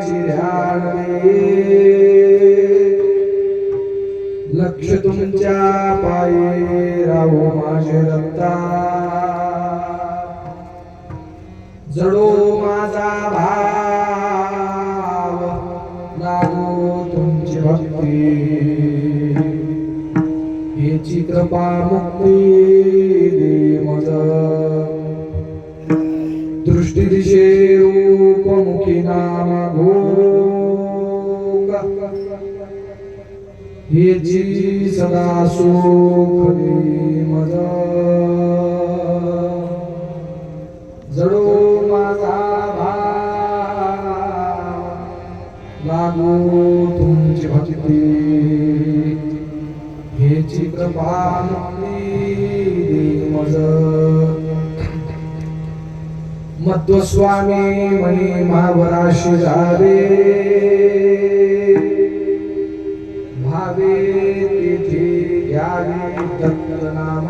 चिऱ्यानवे लक्ष तुमच्या पायी राहू माझे रक्ता जडो माझा भाव लागो तुमची भक्ती हेची कृपा मुक्ती दे मज दृष्टी दिशे रूपमुखी नाम भोग हेची सदा सुख दे मज जडो माझा भाव लागो तुमची भक्ती हेची कृपा मुक्ती दे मज मध्वस्वामी मनी महावराशी जावे भावे तिथे घ्यावे दत्त नाम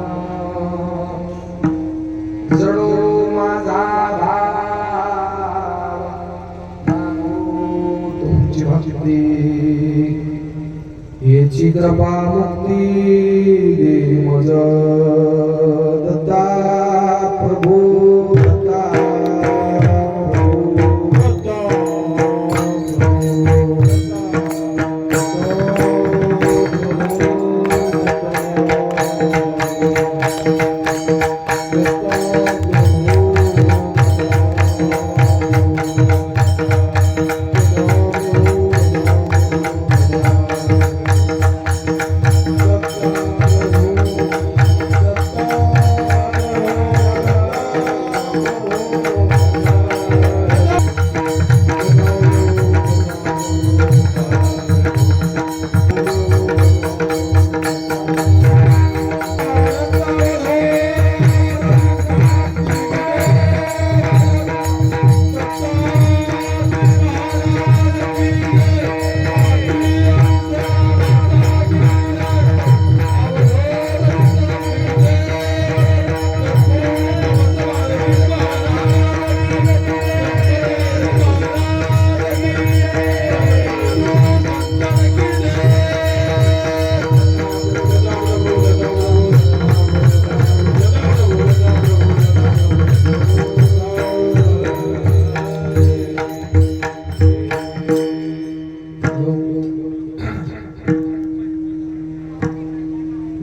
जडो माझा भाव लागो तुमची भक्ती हेची कृपा मुक्ती दे मज दत्ता प्रभू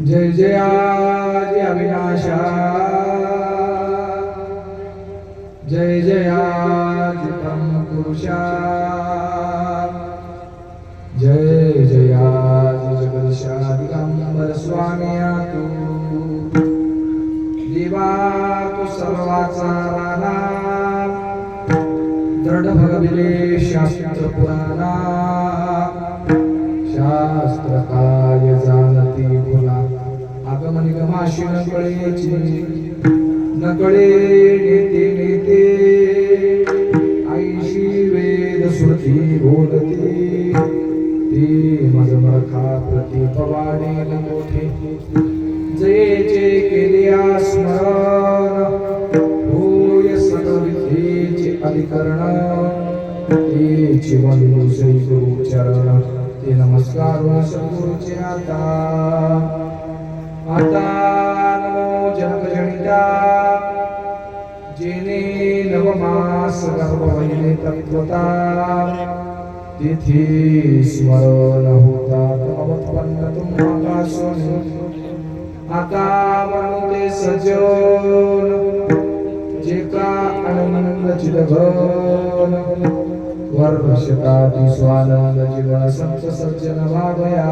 जय जय आदि अविनाशा जय जय आदि ब्रह्म पुरुषा जय जय आदि जगदीशा दिगंबर स्वामी तू देवा तू सर्वाचा राणा दृढ भगविले शास्त्र पुराणा शास्त्र काय जाणती फुला आगमन गमाशी नकळेची नकळे नेते नेते आईशी वेद श्रुती बोलती ती मजमरखा प्रति पवाडे मोठे जयेचे केले स्मरण होय सगविद्येचे अधिकरण तेची वंदू श्री गुरु चरण ते नमस्कार सद्गुरूचे आता नमो जगजनिता जेने नवमास गर्भवहिने तत्वता तिथी स्मरण होता तमवत्पन्न तुम आकाशून आता म्हणते सजन जे का आनंद चिदघन वर्षकाती स्वानंद जीवन संत सज्जन भावया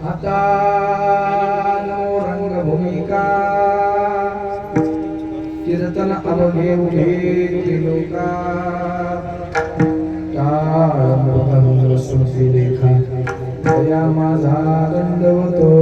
आता नमो रंग भूमिका कीर्तन अवघे उभे त्रिलोका काळ मृगंद्र स्मृती लेखा दया माझा दंडवतो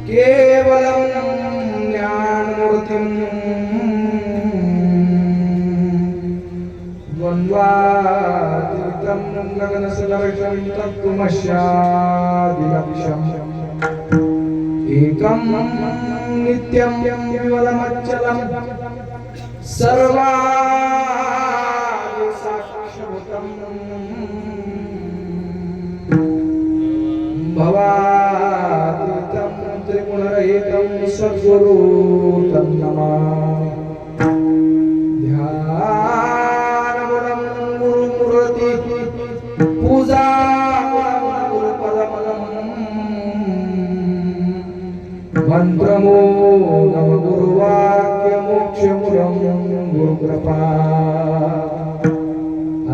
केवलं ज्ञानमूर्तिं द्वन्द्वातीतं गगनसदृशं तत्त्वमस्यादिलक्ष्यम् एकं नित्यं विमलमच्चलं सर्वादि साक्षिभूतं भवातीतं त्रिगुणरहितं सद्गुरु तं नमामि। ध्यानमूलं गुरुमूर्ति पूजामूलं गुरुपदमूलम् मंत्रमूलं गुरुवाक्यमोक्षमूलं गुरुकृपा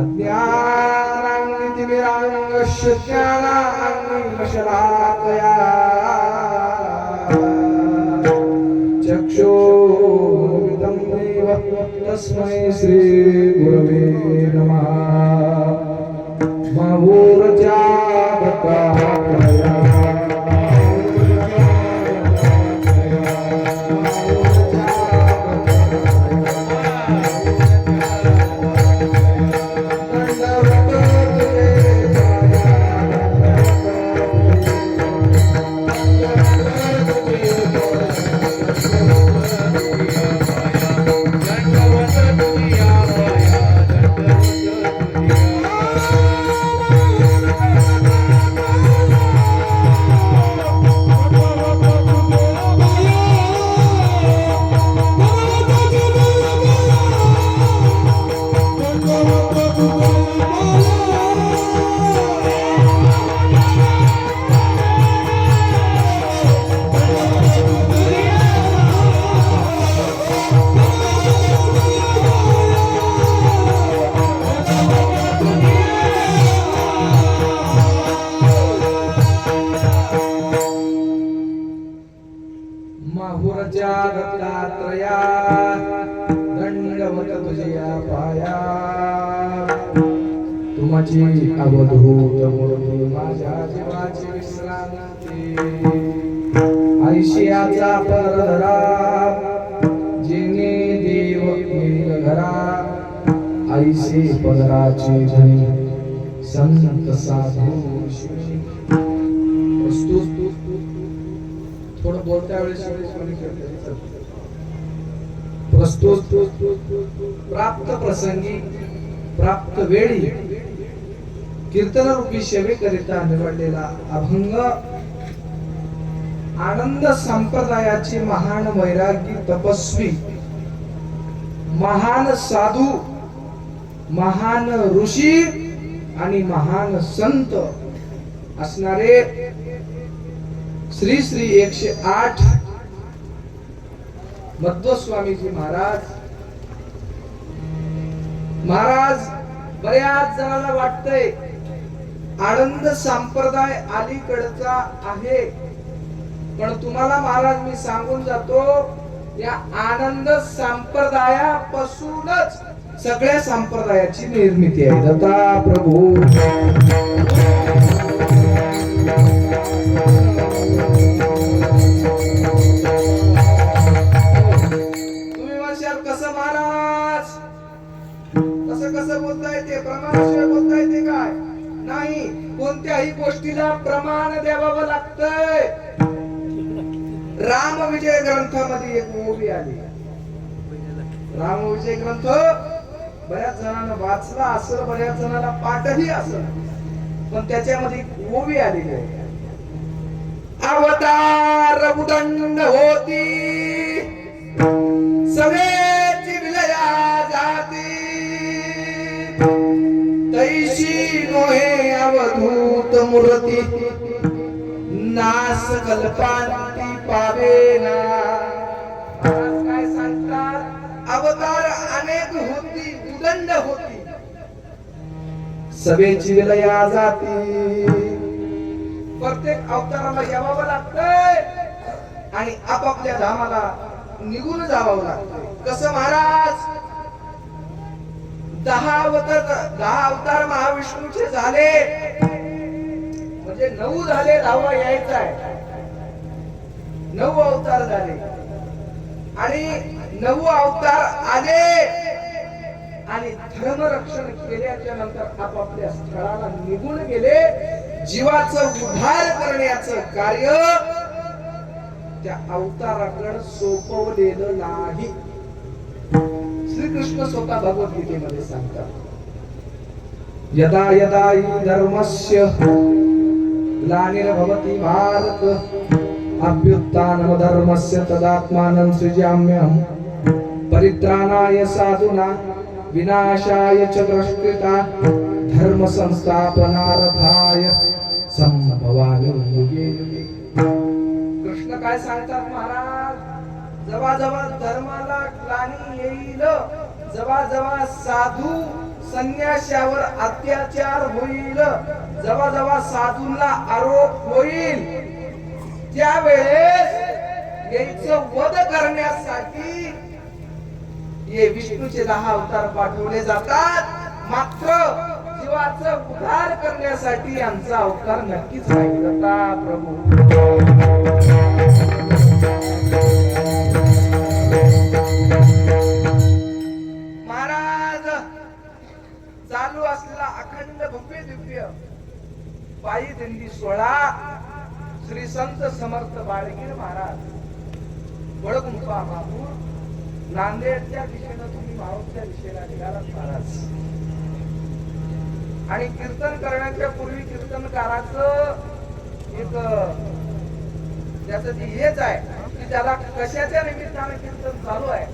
अज्ञानान्नितिमिराङ्गस्य ज्ञानान्निमशलाकया चक्षुरुमितं देव तस्मै श्रीगुरवे नमः। माहुरजागतात्रया माहुरजागतात्रया दंडवत तुझिया पाया तुमची अवधूत मूर्ती माझ्या जीवाची विश्रांती ऐशियाचा परधरा जिने देव येईल घरा ऐसे पदराची धनी संत साधू थोडं बोलत्या वेळेस प्रस्तुत प्राप्त प्रसंगी प्राप्त वेळी कीर्तन रूपी सेवेकरिता निवडलेला अभंग आनंद संप्रदायाचे महान वैरागी तपस्वी महान साधू महान ऋषी आणि महान संत असणारे श्री श्री 108 मध्व स्वामीजी महाराज बऱ्याच जणांना वाटतंय आनंद संप्रदाय अलीकडचा आहे, पण तुम्हाला महाराज मी सांगून जातो या आनंद संप्रदायापासूनच सगळ्या संप्रदायाची निर्मिती आहे। दत्ता प्रभू कसं बोलता येते प्रमाणाशिवाय बोलता येते काय नाही, कोणत्याही गोष्टीला प्रमाण द्यावं लागतंय। रामविजय ग्रंथामध्ये एक ओवी आली, रामविजय ग्रंथ बऱ्याच जणांना वाचला असेल, बऱ्याच जणांना पाठही असेल, पण त्याच्यामध्ये ओवी आलेली आहे। अवतार उदंड होती सगळेची विलया जाती तैशी नोहे अवधूत मूर्ती नास कल्पांती पावेना। काय सांगतात अवतार अनेक होती उदंड होती सगळेची विलया जाती, प्रत्येक अवताराला यावं लागतंय आणि आपापल्या धामाला निघून जावं लागतंय। कसं महाराज 10 अवतार महाविष्णूचे झाले म्हणजे 9 झाले, 10वा यायचा आहे। 9 अवतार झाले आणि 9 अवतार आले आणि धर्मरक्षण केल्याच्या नंतर आपापल्या स्थळाला निघून गेले. जीवाचं उद्धार करण्याचं कार्य त्या अवताराकडे सोपवलेलं नाही. श्रीकृष्ण स्वतः भगवद्गीतेमध्ये सांगतात, यदा यदा हि धर्मस्य ग्लानिर्भवति भारत अभ्युत्थानम् धर्मस्य तदात्मानं सृजाम्यहम् परित्राणाय साधूनां विनाशाय च दुष्कृता धर्म संस्थापनार्थाय संभवामि युगे युगे. कृष्ण काय सांगतात महाराज, जेव्हा जेव्हा धर्माला ग्लानी येईल, जेव्हा जेव्हा साधू संन्याशावर अत्याचार होईल, जेव्हा जेव्हा साधूंना आरोप होईल, त्यावेळेस याचं वध करण्यासाठी हे विष्णूचे 10 अवतार पाठवले जातात. मात्र जीवाचं उद्धार करण्यासाठी यांचा अवतार नक्कीच नाही जाता. प्रभू महाराज चालू असलेला अखंड भव्य दिव्य पायी दिंडी सोहळा श्री संत समर्थ बाळगीर महाराज वडगुंपा महापूर नांदेडच्या दिशेनं तुम्ही माऊरच्या दिशेला निघालात महाराज. आणि कीर्तन करण्याच्या पूर्वी कीर्तनकाराचं एक त्याचं हेच आहे की त्याला कशाच्या निमित्ताने कीर्तन चालू आहे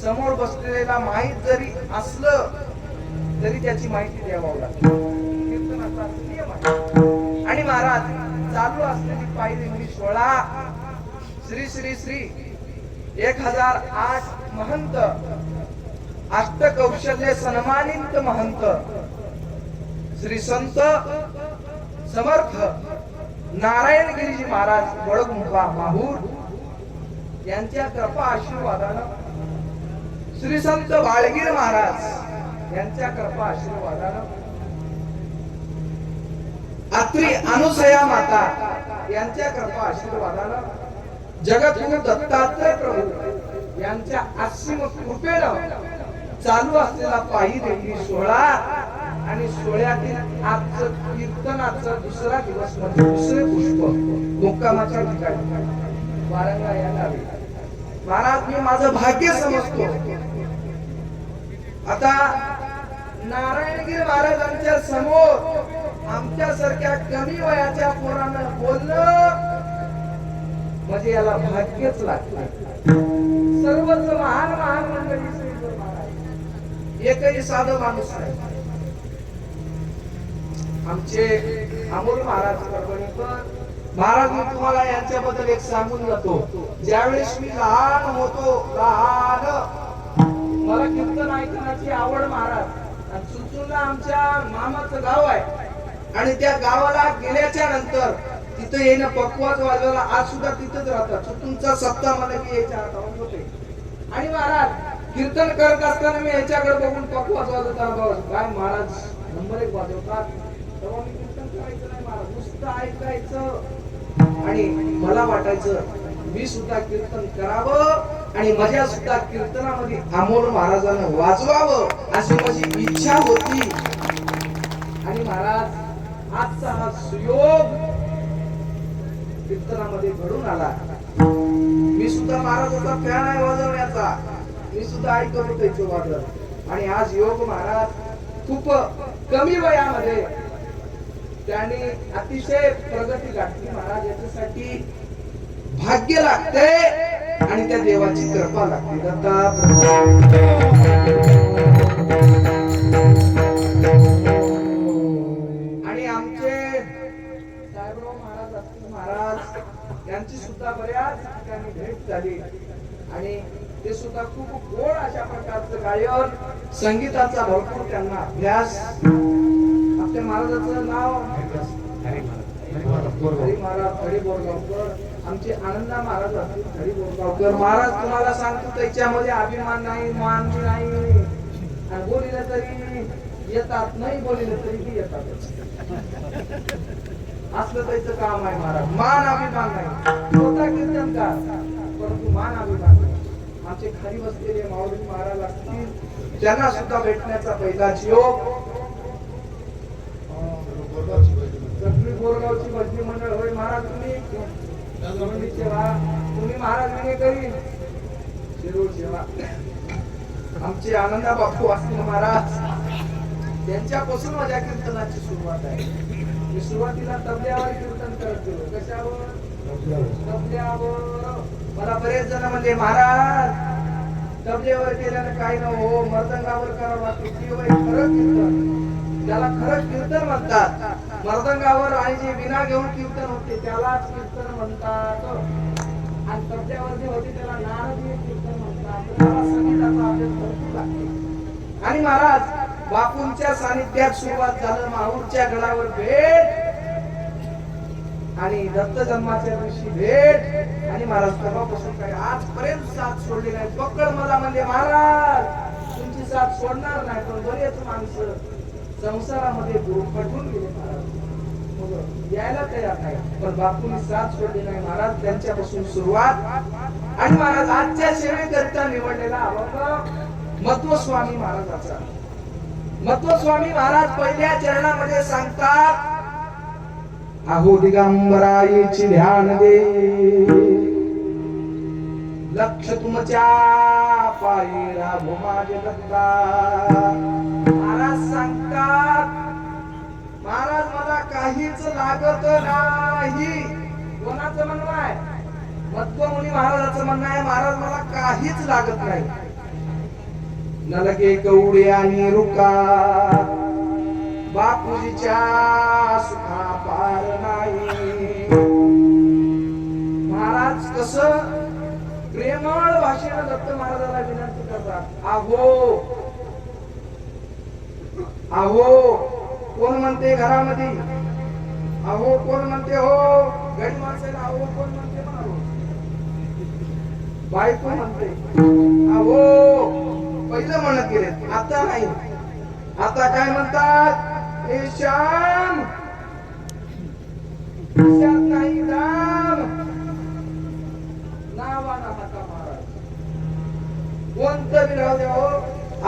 समोर बसलेला माहित जरी असलं तरी त्याची माहिती द्यावी लागते. कीर्तनाचा नियम आहे. आणि महाराज चालू असलेली पायी दिंडी सोहळा श्री श्री श्री 1008 महंत अष्टकौशल्य सन्मानित महंत श्री संत समर्थ नारायणगिरीजी महाराज वडगुंपा माहूर यांच्या कृपा आशीर्वादानं श्री संत बाळगीर महाराज यांच्या कृपा आशीर्वादानं अत्री अनुसया माता यांच्या कृपा आशीर्वादानं जगद्गुरु दत्तात्रय प्रभू यांच्या असीम कृपेनं चालू असलेला पायी दिंडी सोहळा आणि सोहळ्यातील आजचं कीर्तनाचं दुसरा दिवस म्हणजे दुसरे पुष्प मुक्कामाच्या ठिकाणी वारंगा या गावी. महाराज मी माझं भाग्य समजतो. आता नारायणगिरी महाराजांच्या समोर आमच्यासारख्या कमी वयाच्या पोरांना बोलणं म्हणजे याला भाग्यच लागतं. सर्वच महान महान मंडळी श्री महाराज एकही साधं माणूस नाही. आमचे अमोल महाराज परभणीकर महाराज मी तुम्हाला यांच्याबद्दल एक सांगून जातो. ज्यावेळेस मी लहान होतो मला कीर्तन ऐकण्याची आवड महाराज. सुचूला आमच्या मामाचं गाव आहे आणि त्या गावाला गेल्याच्या नंतर तिथं येणं पक्वाज वाजवायला आज सुद्धा तिथंच राहतात. सुतूंचा सप्ताह मला की यायच्या हातावर होते. आणि महाराज कीर्तन करत असताना मी याच्याकडे बघून पक्वाज वाजवताना काय महाराज नंबर 1 वाजवतात. तेव्हा मी कीर्तन करायचं नाही महाराज, नुसतं ऐकायचं. आणि मला वाटायचं मी सुद्धा कीर्तन करावं आणि माझ्या सुद्धा कीर्तनामध्ये अमोल महाराजांना वाजवावं अशी माझी इच्छा होती. आणि महाराज आजचा हा सुयोग कीर्तनामध्ये घडून आला. मी सुद्धा महाराजांचा फॅन आहे वाजवण्याचा. मी सुद्धा ऐकत होतो वाजत. आणि आज योग महाराज खूप कमी वयामध्ये त्यांनी अतिशय प्रगती गाठली. महाराज याच्यासाठी भाग्य लागते आणि त्या देवाची कृपा लागते. आणि आमचे साहेबराव महाराज असतील महाराज यांची सुद्धा बऱ्याच ठिकाणी भेट झाली आणि ते सुद्धा खूप गोड अशा प्रकारचं गायन संगीताचा भरपूर त्यांना अभ्यास. आपल्या महाराजाचं नाव हरी महाराज हरी बोरगावकर. आमचे आनंदा महाराज असतील हरी बोरगावकर महाराज. तुम्हाला सांगतो त्याच्यामध्ये अभिमान नाही मान नाही. आणि बोलिलं तरी येतात, नाही बोलिलं तरी येतातच. असलं त्याचं काम आहे महाराज. मान अभिमान नाही. स्वतः कीर्तन आम्ही बांधलं. आमचे खाली बसलेले माऊली महाराज असतील त्यांना सुद्धा भेटण्याचा पहिलाच योग. जखमी बोरगावची भजनी मंडळ होय महाराज तुम्ही सेवा तुम्ही महाराज विने करीन शिरूर सेवा. आमचे आनंदा बापू असतील महाराज त्यांच्यापासून माझ्या कीर्तनाची सुरुवात आहे. मी सुरुवातीला तबल्यावर कीर्तन करत गेलो. कशावर? तबल्यावर. मला बरेच जण म्हणजे महाराज तबल्यावर केल्यानं काय न हो मर्दंगावर करावं लागते. ते वय खरं कीर्तन त्याला खरं कीर्तन म्हणतात. मर्दंगावर आणि जे विना घेऊन कीर्तन होते त्यालाच कीर्तन म्हणतात. आणि तबल्यावर जे होते त्याला नारदीय कीर्तन म्हणतात. त्याला संगीताचा अभ्यास भरपूर लागते. आणि महाराज बापूंच्या सानिध्यात सुरुवात झालं. माहूरच्या गडावर भेट आणि दत्त जन्माच्या दिवशी भेट. आणि महाराज तेव्हापासून काय आजपर्यंत साथ सोडली नाही. पकड मला म्हणजे महाराज तुमची साथ सोडणार नाही. पण बरेच माणसं संसारामध्ये पटून गेले महाराज यायला तयार नाही. पण बापूंनी साथ सोडली नाही महाराज. त्यांच्यापासून सुरुवात. आणि महाराज आजच्या सेवेकरिता निवडलेला अभंग मत्वस्वामी महाराजाचा. मत्वस्वामी महाराज पहिल्या चरणामध्ये सांगतात अहो दिगंबराईची ध्यान दे लक्ष तुमच्या पायी राहू माझे दत्ता. महाराज सांगतात महाराज मला काहीच लागत नाही. कोणाचं म्हणणं आहे? मत्वमुनी महाराजाचं म्हणणं आहे महाराज मला काहीच लागत नाही. नलगे कवडे आणि रुका बापूजीच्या सुखा पार नाही. महाराज कसं प्रेमळ भाषेनं दत्त महाराजाला विनंती करतात. अहो अहो कोण म्हणते घरामध्ये? अहो कोण म्हणते? हो गडी माणसाला अहो कोण म्हणते? म्हणालो बायको म्हणते अहो. पहिलं म्हणत गेले आता नाही. आता काय म्हणतात? हे श्याम नाही राम नावाना नका महाराज. कोणतं बी राहू द्या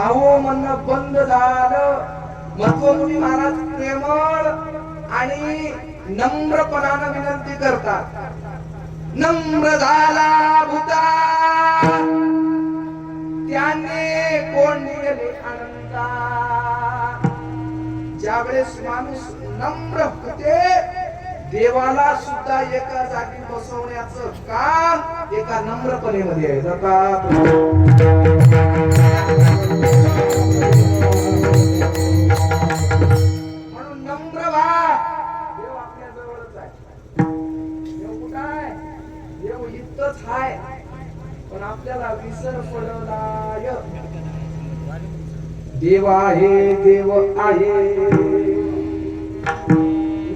अहो म्हणणं बंद झालं. मत्वमुनी महाराज प्रेमळ आणि नम्रपणानं विनंती करतात. नम्र झाला भूता त्याने कोण दिले आनंदा. ज्यावेळेस माणूस नम्र होते देवाला सुद्धा एका जागी बसवण्याचं काम एका नम्रपणेमध्ये आहे. म्हणून नम्र व्हा. देव आपल्या जवळच आहे. देव कुठं आहे? देव इथंच आहे. पण आपल्याला विसर पडलाय. देव आहे देव आहे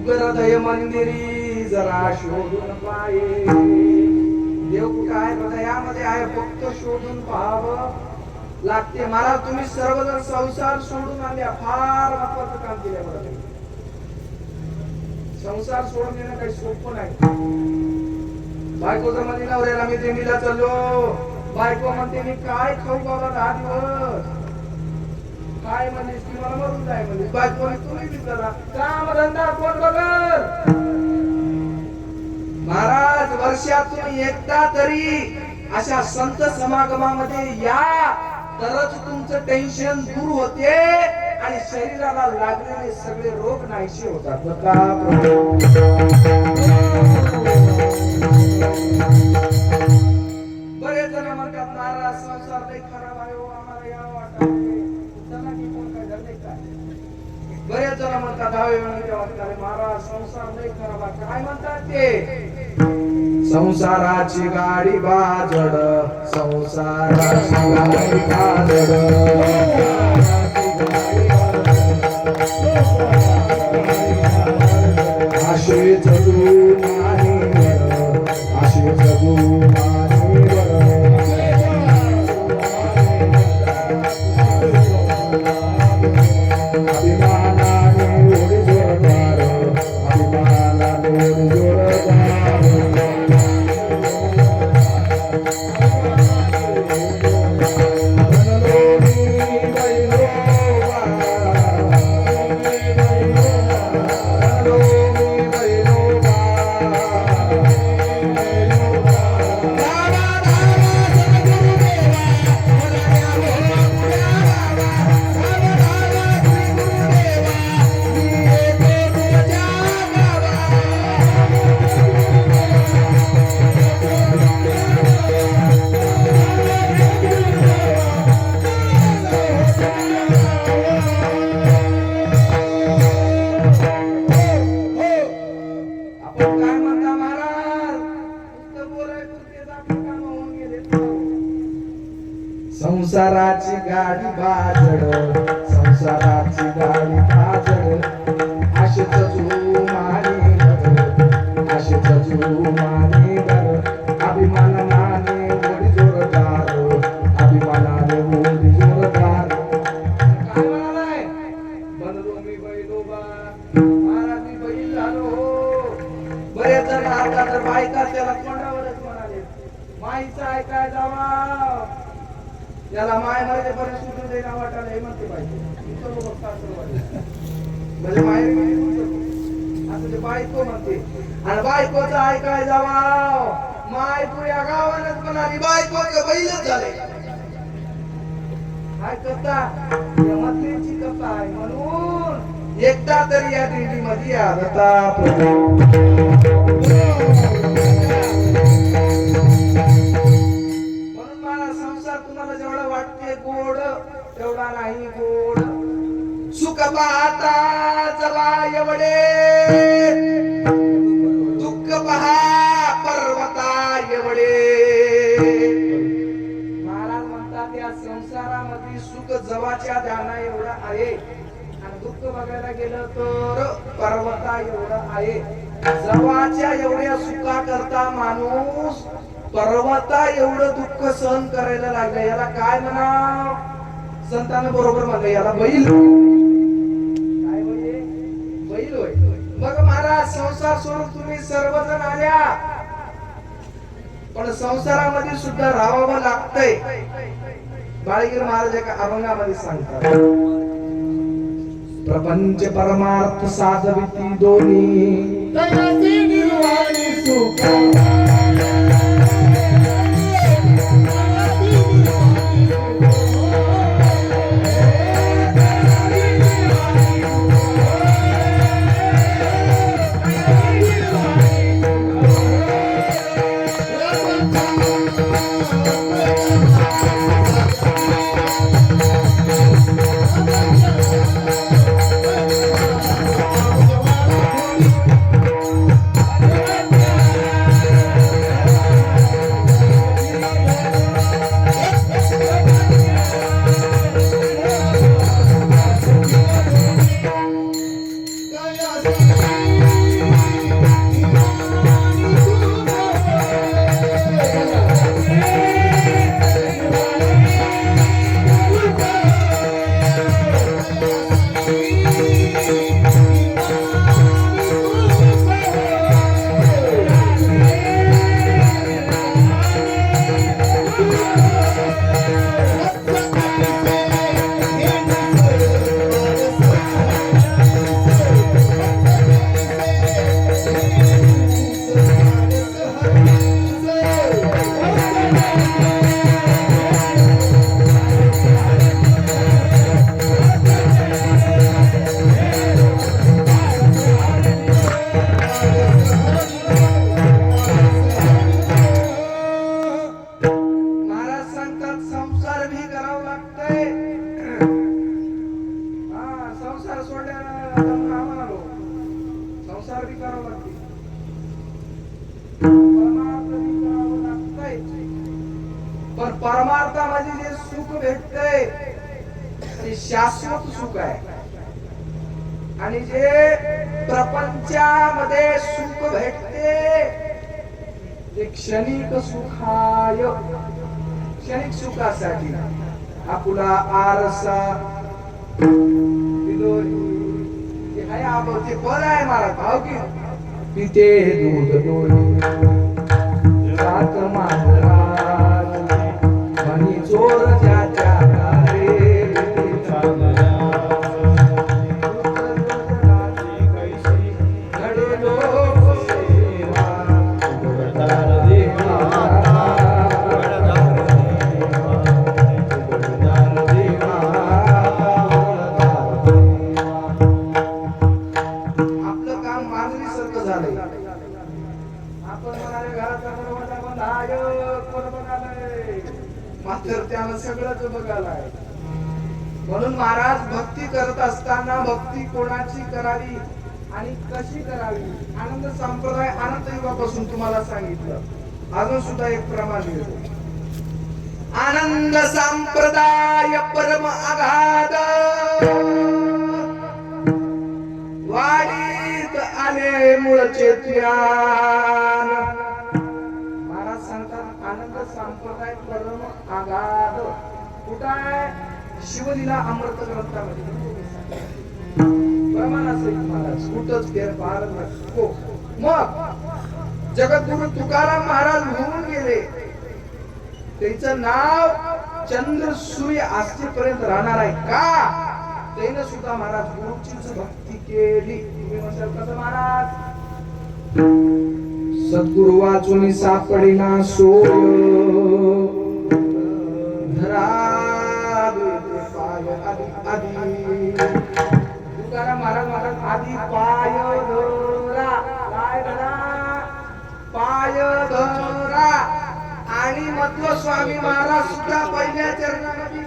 हृदय मंदिरी जरा शोधून पाहे. देव कुठं आहे? हृदयामध्ये आहे. फक्त शोधून पाहावं लागते. महाराज तुम्ही सर्वजण संसार सोडून आल्या. फार महत्वाचं काम केलं बरं. संसार सोडून येणं काही सोपं नाही. बायकोचं मध्ये नवऱ्याला मी दिंडीला चाललो. बायको म्हणते मी काय खाऊ बाबा 10 दिवस. काय म्हणलीस की मला मरून जाय म्हणजे. बायको तुम्ही विचारा काम धंदा कोण बघल? महाराज वर्षातून एकदा तरी अशा संत समागमामध्ये या तरच तुमचं टेन्शन दूर होते आणि शरीराला लागलेले सगळे रोग नाहीसे होतात. बरेच जण म्हणतात महाराज संसार लई खराब आहे हो आम्हाला या वाटत. बरेच जण म्हणतात महाराज संसार लई खराब आहे. काय म्हणतात ते? संसाराची गाडी बाजड संसाराची गाडी बाजड अशी जगू नाही अशी जगू Thank you. संसाराची गाडी बाजड, संसाराची गाडी बाजड, आशेच जुमाने घर, आशेच जुमाने घर, अभिमानाने ओढी जोरदार, अभिमानाने ओढी जोरदार. काय म्हणालाय? बनलो मी बैलोबा, महाराज मी बैल झालो हो. बरेच जण आता तर बायका त्याला तोंडावरच म्हणाले, माईचा ऐकाय जावा, याला माय म्हणजे बरे सुटू दे ना वाटायला हे म्हणते पाहिजे. म्हणजे माय असं ते बायको म्हणते, आणि बायकोचा ऐकाय जावा, माय पुऱ्या गावानच म्हणाली बायकोचं बैलच झाले. काय कथा या मत्रीची कथा आहे. म्हणून एकदा तरी या दिंडी मध्ये आदता तुम्हाला जेवढा वाटते गोड तेवढा नाही गोड. सुख पाहता जवा एवढे, दुःख पहा पर्वता एवढे. महाराज म्हणतात या संसारामध्ये सुख जवाच्या ध्याना एवढं आहे, आणि दुःख बघायला गेलं तर पर्वता एवढं आहे. जवाच्या एवढ्या सुखा करता माणूस पर्वता एवढं दुःख सहन करायला लागलं. याला काय म्हणा? संतांना बरोबर म्हणलं याला बैल. काय म्हणजे बैल होय. मग महाराज संसार सोडून तुम्ही सर्वजण आल्या, पण संसारामध्ये सुद्धा राहावं लागतंय. बाळगीर महाराज एका अभंगामध्ये सांगतात, प्रपंच परमार्थ साधविती दोन्ही, तयाची निर्वाणी सुख. पण परमार्थामध्ये जे सुख भेटतंय ते शाश्वत सुख आहे, आणि जे प्रपंचामध्ये सुख भेटते ते क्षणिक सुखाय, क्षणिक सुखासाठी. आपुला आरसा ते आहे आबोचे फळ आहे महाराज. भाव की पिते दूध दोन्ही, जात महाराज मनी चोर ज्याच्या दारे. मात्र त्याला सगळंच बघायलाय. म्हणून महाराज भक्ती करत असताना भक्ती कोणाची करावी आणि कशी करावी, आनंद संप्रदाय आनंद युगापासून तुम्हाला सांगितलं. अजून सुद्धा एक प्रमाण देतो. आनंद संप्रदाय परम आघात वाडीत आले मूळचे ज्ञान. महाराज सांगतात आनंद संप्रदाय परम आघात कुठं आहे? शिवलीला अमृत ग्रंथामध्ये प्रमाणासहित महाराज कुठंच फेरफार नको. मग जगद्गुरु तुकाराम महाराज होऊन गेले, त्यांचं नाव चंद्र सूर्य आजपर्यंत राहणार आहे का? त्याने सुद्धा महाराज गुरुचीच भक्ती केली. तुम्ही म्हणसाल कसं महाराज? सद्गुरु वाचून सापडिना सोय धरा पाय आधी तुकाराम महाराज आधी पाय धरा, पाय धरा, पाय धरा. आणि मध्व स्वामी महाराज सुद्धा पहिल्या चरणामध्ये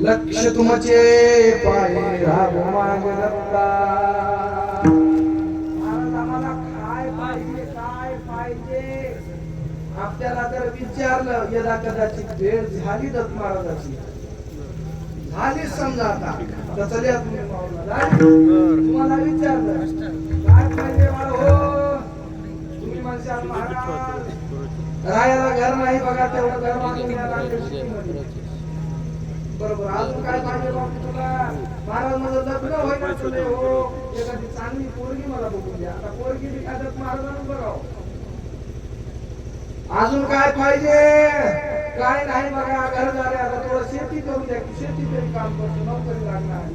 लक्ष तुमचे पाय रागो माग लपता. आम्हाला काय पाहिजे, काय पाहिजे? आपल्याला जर विचारलं, यदा कदाचित वेळ झाली दत्त महाराजाची झाली समजा आता चल्या तुम्हाला विचारलं काय पाहिजे मला हो, तुम्ही म्हणशाल महाराज राहायला घर नाही बघा, तेवढं घर मागून बरोबर. अजून काय पाहिजे बाबा तुला? महाराज माझं लग्न होईना तुले हो, एखादी चांगली पोरगी मला बघून द्या. आता पोरगी बी काय दत्त महाराजांना बघावं. अजून काय पाहिजे? काय नाही बघा, घर झाले आता थोडं शेती करू द्या, की शेती तरी काम करतो, नोकरी लागणार,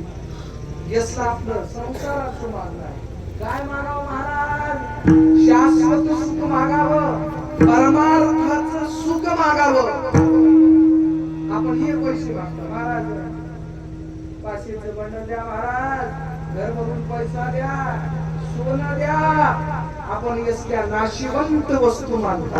घेसला आपलं संसारात मागणार. काय मागावं महाराज? शाश्वत सुख मागावं, परमार्थाचं सुख मागावं. आपण हे पैसे मागतो महाराज, पाचशेचं बंडल द्या महाराज, घर भरून पैसा द्या, सोनं द्या. आपण यसल्या नाशिवंत वस्तू मागतो.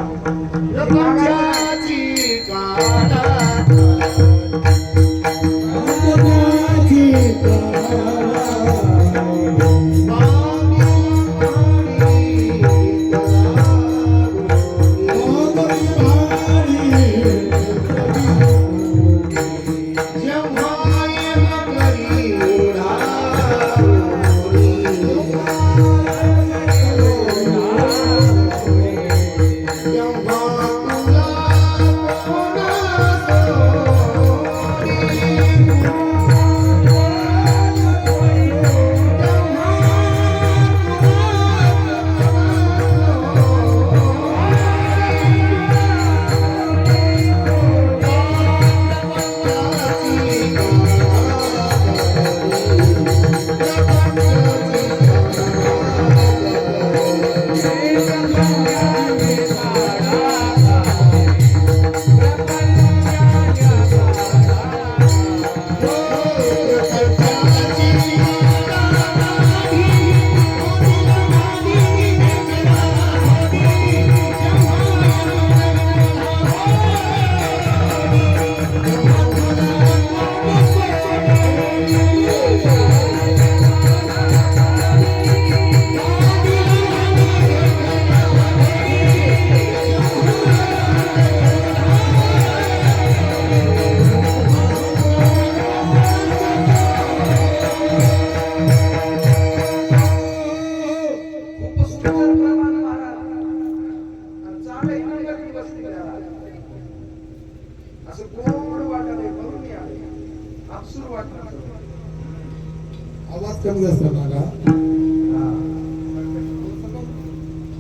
आवाज कमी जास्त नका.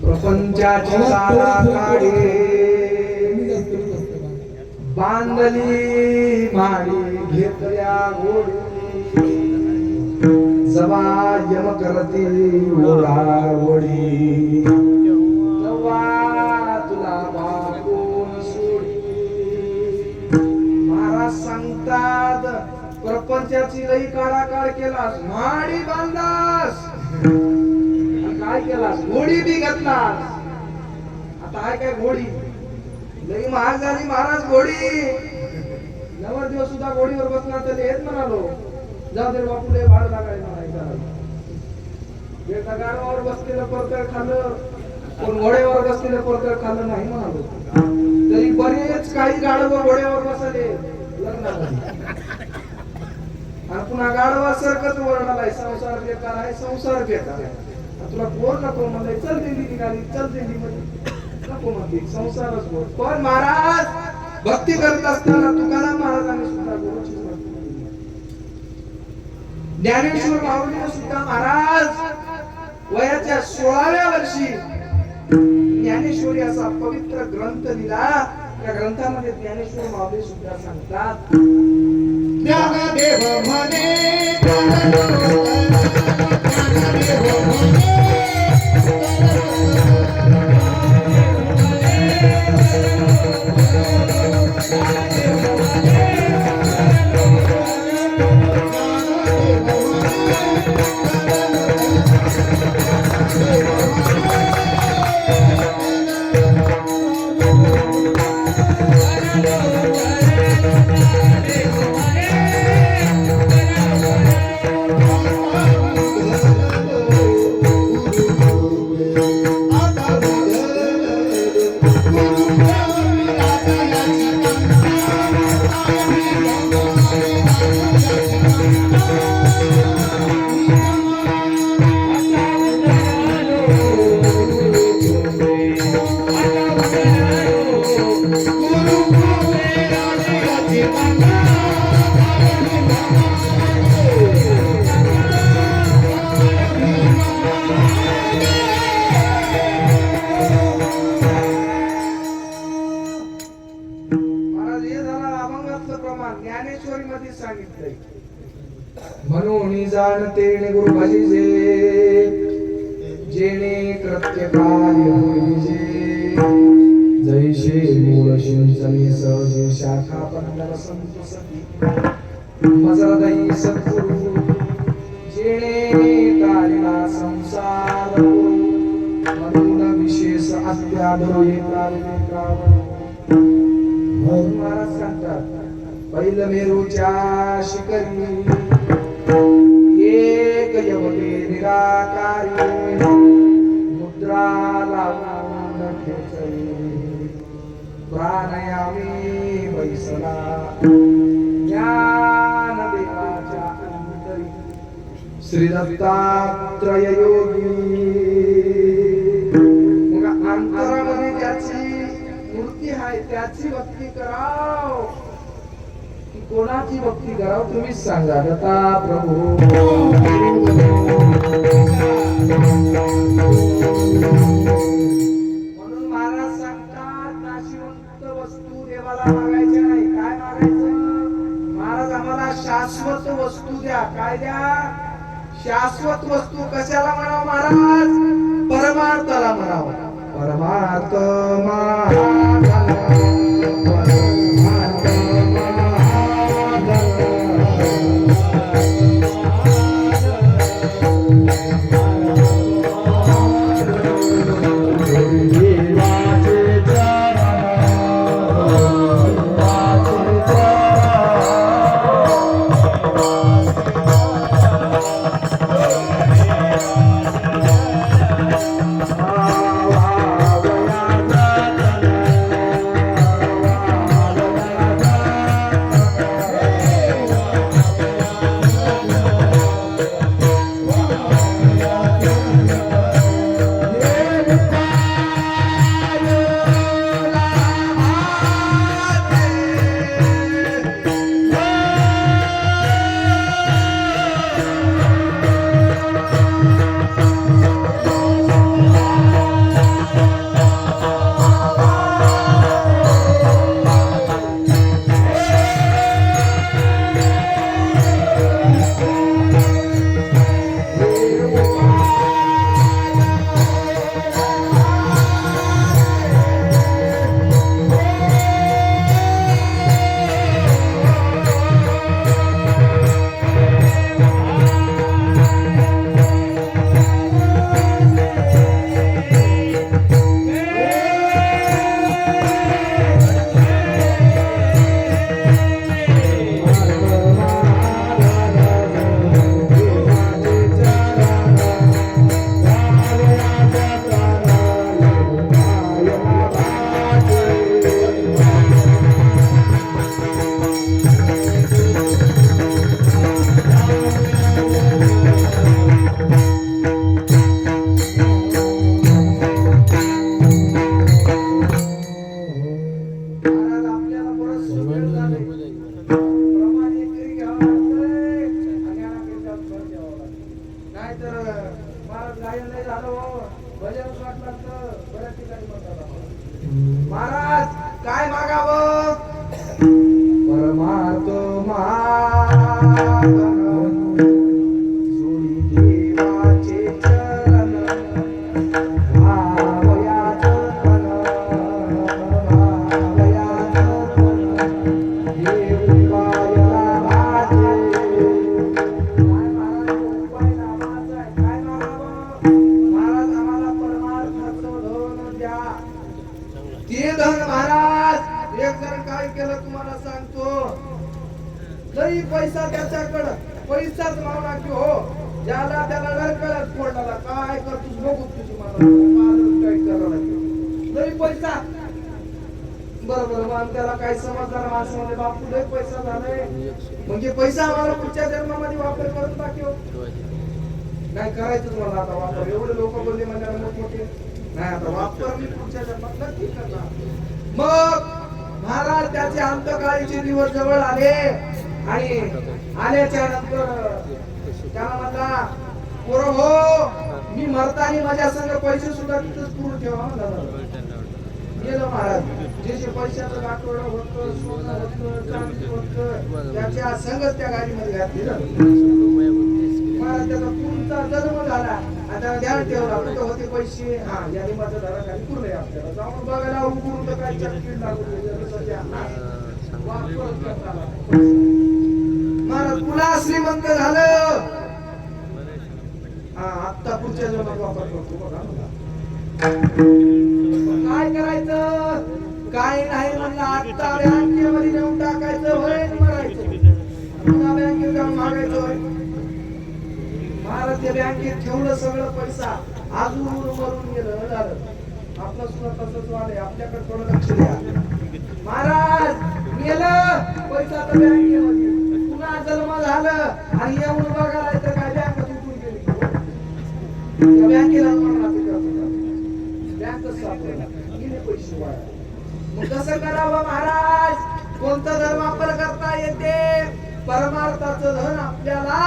प्रपंचाची सारा काढे बांधली माडी घेतल्या घोडी जवा यम करती ओढाओढी जवा तुला बापून सोडी. महाराज सांगतात प्रपंचाची लई काढाकाढ केलास माडी बांधलास काय केलास घोडी बी घेतलास. आता आहे काय घोडी लई महाग झाली महाराज घोडी. नवर दिवस सुद्धा घोडीवर बसणार तर हेच म्हणालो जाऊ दे बापूले भाड लागायला बेटा गाडवावर बसलेलं परकर खाल्लं पण घोड्यावर बसलेलं परकर खाल्लं नाही म्हणालो. तरी बरेच काही गाडव घोड्यावर बसले लग्नाला आणि पुन्हा गाडवा सरकत वर्णालाय संसार बेकार आहे संसार बेकार आहे. तुला कोण नको म्हणलंय चल दिंडी निघाली चल दिंडी मध्ये नको म्हणते संसारच बोल. पण महाराज भक्ती करत असताना तुकाराम महाराजांनी सुद्धा गुरुची ज्ञानेश्वर माऊलीने सुद्धा महाराज वयाच्या 16व्या वर्षी ज्ञानेश्वरी असा पवित्र ग्रंथ लिहिला. त्या ग्रंथामध्ये ज्ञानेश्वर माऊली सुद्धा सांगतात ज्ञानदेव म्हणे ज्ञानदेव म्हणे ज्ञानेश्वरी मध्ये सांगितलंय म्हणून जाणते गुरु भजिजे जेणे कृत्य कार्य होईजे जैसे मूळ शिंचनी सहजे शाखा पंडर संत सती मजरदई सद्गुरु जेणे तारिला संसार म्हणून विशेष अत्यादर येतात म्हणून महाराज सांगतात पहिलं मेरूच्या शिखरी एक यवते निराकारी मुद्रा लावून ठेचई प्राणायामी बैसला ज्ञान देवाच्या अंतरी श्री दत्तात्रय योगी मग अंतरामध्ये ज्याची मूर्ती आहे त्याची भक्ती कराव की कोणाची भक्ती कराव तुम्हीच सांगा दत्ता प्रभू म्हणून महाराज सांगतात नाशिवंत वस्तू देवाला मागायच्या नाही काय मागायचं महाराज आम्हाला शाश्वत वस्तू द्या काय द्या शाश्वत वस्तू कशाला म्हणावं महाराज परमार्थाला म्हणावं परमार्थ महाराज काय मागावं परमार्थ जोडी देवाचे चरण भावयात मन भावयात मन देवाला भाजे काय महाराज उपाय नामाचा आहे काय मागावं महाराज आम्हाला परमार्थाचं धन द्या ते धन महाराज एक जण काय केलं तुम्हाला सांगतो जरी पैसा त्याच्याकडं पैसाच मावला की हो ज्याला त्याला लडकळत फोडला काय करतोस बघू तुझी मला काय करावं जरी पैसा बरोबर मग त्याला काय समजणार माणसं म्हणजे बापू लय पैसा झालाय म्हणजे पैसा आम्हाला पुढच्या जन्मामध्ये वापर करून टाकयो नाही करायचं मला आता वापर एवढे लोक बोलले म्हणजे मोठमोठे नाही आता वापर मी पुढच्या जन्मात नक्की करणार मग महाराज त्याचे अंतकाळीचे दिवस जवळ आले आणि आल्याच्या नंतर त्याला म्हणला पोरं हो मी मरताना माझ्या संग पैसे सुद्धा तिथंच पूर्ण ठेवा गेलं महाराज जे जे पैशाचं गाठोडं होतं सोनं होतं चांदी होतं त्याच्या संगच त्या गाडीमध्ये घातली महाराज त्याचा पूर्णचा जन्म झाला आता ध्यान ठेवला कुठं होते पैसे हा या लिंबाच्या झाडाखाली पूर्ण आपल्याला जाऊन बघायला उघडून तर काय चटकीट लागून महाराज पुन्हा श्रीमंत झालं हा आत्ता पुढच्या जन्मात वापर करतो बघा काय करायचं काय नाही म्हणलं आता बँकेमध्ये नेऊन टाकायचं होय मरायचं पुन्हा बँकेत जाऊन मागायचं होय महाराज त्या बँकेत ठेवलं सगळं पैसा अजून मरून गेलं झालं आपलं सुद्धा तसंच वाले आपल्याकडे थोडं लक्ष द्या महाराज गेलं पैसा तर बँकेमध्ये पुन्हा जन्म झालं आणि येऊन बघायला तर काय बँक तुटून गेली त्या बँकेला बँकच सापडला गेले पैसे वाया मग कसं करावं महाराज कोणतं धन वापर करता येते परमार्थाचं धन आपल्याला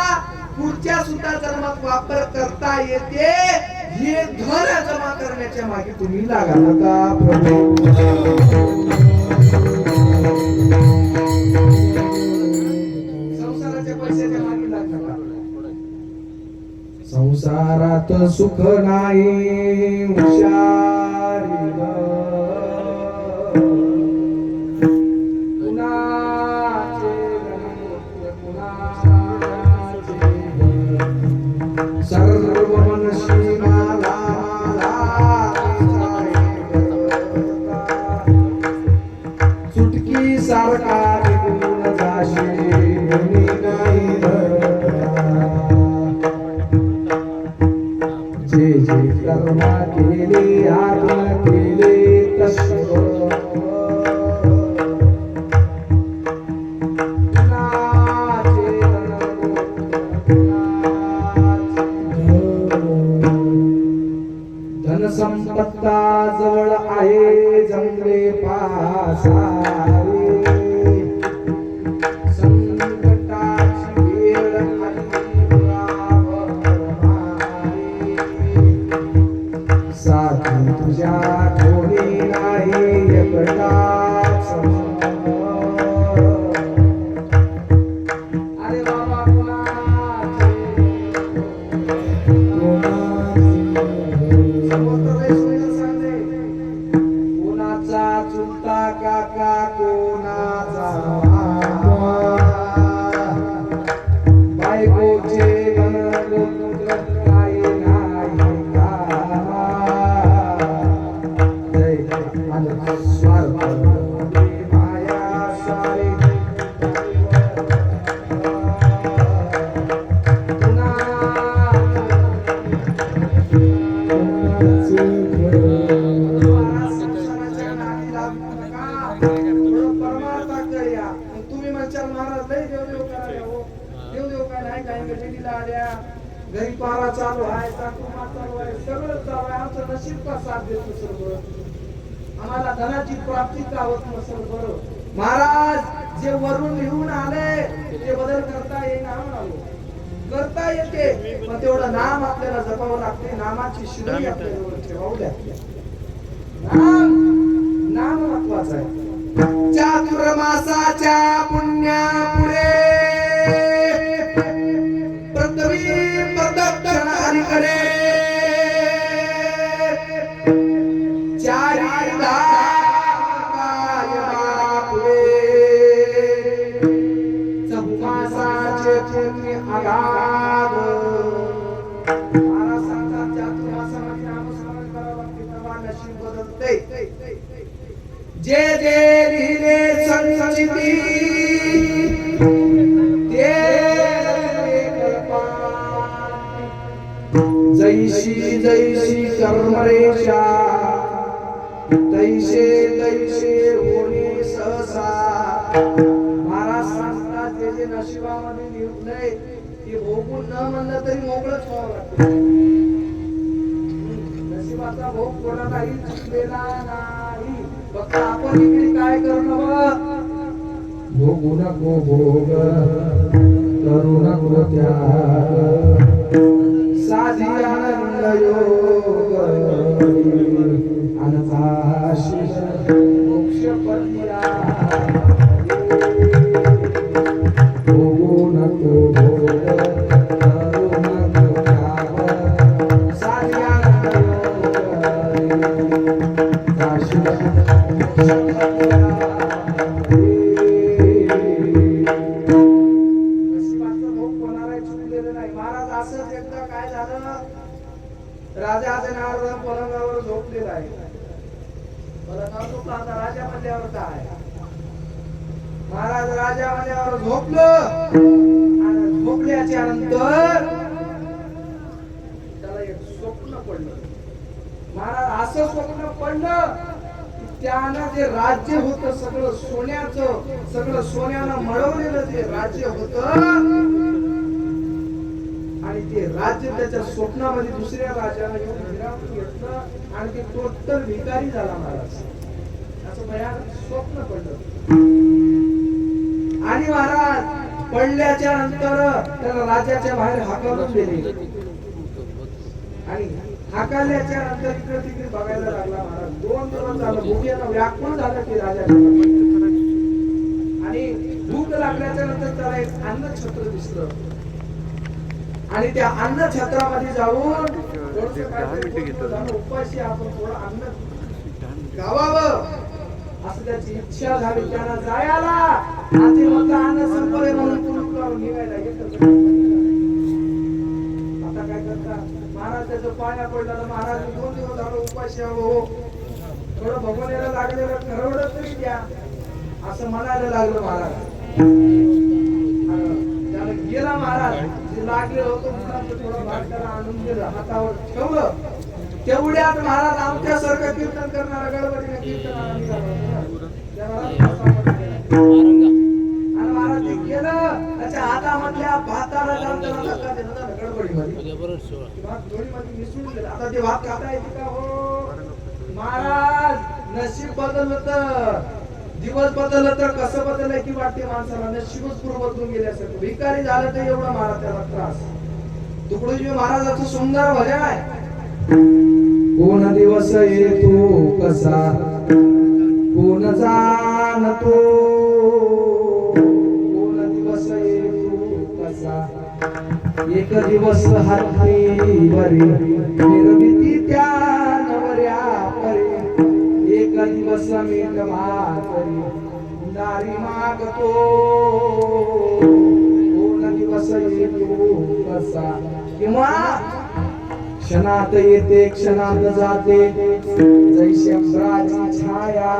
पुढच्या सुद्धा जन्मात वापर करता येते हे धन जमा करण्याच्या मागे तुम्ही लागा नका प्रभू संसाराच्या पैशाच्या मागे लागू नका संसारात सुख नाही हुशारी सर्व मनशी माला चुटकी सारखा निघून जाशी मुनी नाही जे जे कर्मा केले आत्मा केले तस्व संपत्ता जवळ आहे जमले पासारे संकटाची वेळ आली साथी तुझ्या कोणी नाही एकटाच अरे बाबा कोणाचा चुलता काका कोणाचा बायकोचे गणपुत्र काही नाही स्वार्थ माया सारे तुम्ही म्हणशाल महाराज लय देव देव करायला हो देव देव काय नाही काही गडीला आल्या घरी पारा चालू आहे चाकूमा चालू आहे सगळं चालू आहे आमचं नशीब का साथ देतो सर्व आम्हाला धनाची प्राप्ती का होत नसेल बरं महाराज जे वरून लिहून आले ते बदल करता येईना म्हणालो करता येते पण तेवढं नाम आपल्याला जपावं लागते नामाची शिदोरी आपल्याजवळ ठेवावं लागते नाम महत्वाचं आहे चातुर्मासाच्या पुण्यापुरे पृथ्वी प्रदक्षिण हरिकडे चारी पुरे चौमासाचे पुण्य अगाध महाराज सांगतात चातुर्मासामध्ये नामस्मरण करावं लागते तेव्हा नशीब बदलते जे जे लिहिले संचिती ते जैशी जैशी कर्मरेषा तैसे तैसे होणे सहसा महाराज सांगतात जे जे नशिबामध्ये लिहिलंय ते भोगून न म्हणलं तरी मोकळंच व्हावं लागतं नशिबाचा भोग कोणालाही चुकलेला नाही फक्त आपण इकडे काय करणं भोगू नको भोग करू नको त्याग साधी आनंद योग अनभाशिष मोक्ष पर्या भोगू नको भोग करू नको त्याग साधी आनंद महाराज असंच एकदा काय झालं राजा जनार्दन पलंगावर झोपलेला आहे मला सांगतो आता राजा म्हणल्यावर काय महाराज राजा म्हणल्यावर झोपलं आणि झोपल्याच्या नंतर त्याला एक स्वप्न पडलं. महाराज असं स्वप्न पडलं की त्यानं जे राज्य होतं सगळं सोन्याचं, सगळं सोन्यानं मळवलेलं जे राज्य होतं आणि ते राज्य त्याच्या स्वप्नामध्ये दुसऱ्या राजाला येऊन हिरावून घेतलं आणि ते टोटल भिकारी झाला महाराज. असं भयानक स्वप्न पडलं. आणि महाराज पडल्याच्या नंतर त्याला राजाच्या बाहेर हाकलून दिले आणि हाकलल्याच्या नंतर इकडे तिकडे बघायला लागला महाराज. 2 दिवस झालं भुकेनं व्याकुळ झालं की राजाच्या आणि भूक लागल्याच्या नंतर त्याला एक अन्न छत्र दिसलं आणि त्या अन्न छत्रामध्ये जाऊन उपाशी आपण थोडं अन्न गावावं असं त्याची इच्छा झाली. त्यांना जायला आणि मग अन्न संपले म्हणून कुलूप लावून निघायला आता काय करतात महाराज त्याचं पाया पडलं. महाराज 2 दिवस झालं उपाशी हो थोडं भगवानाला लागलेलं खरवडत तरी द्या असं म्हणायला लागलं महाराज. त्याला गेला महाराज जे लागलेलं होतं थोडं भाग त्याला आणून दिलं हातावर ठेवलं. तेवढ्यात महाराज आमच्यासारखं कीर्तन करणारा गडबडीने कीर्तनाला निघाला आणि महाराज ते गेलं त्याच्या हातामधल्या भाताला जाऊन त्याला धक्का दिला गडबडीमध्ये भात डोळीमध्ये मिसळून गेला. आता ते भात खाता येते का हो महाराज. नशीब बदललं दिवस बदललं तर कसं बदललं की वाटते माणसाला. नशीबच पूर्व बदलून गेल्यासारखं भिकारी झालं तर एवढा महाराज त्याला त्रास. तुकडोजी महाराजाचं सुंदर भजन आहे. कोण दिवस येतो कसा कोण जाणतो कोण दिवस येतो कसा एक दिवस हातीवरी निर्मिती त्या नवऱ्या परी एक दिवस मीठ मातरी दारी मागतो कोण दिवस येतो कसा किंवा क्षणात येते क्षणात जाते जैसे अमराची छाया.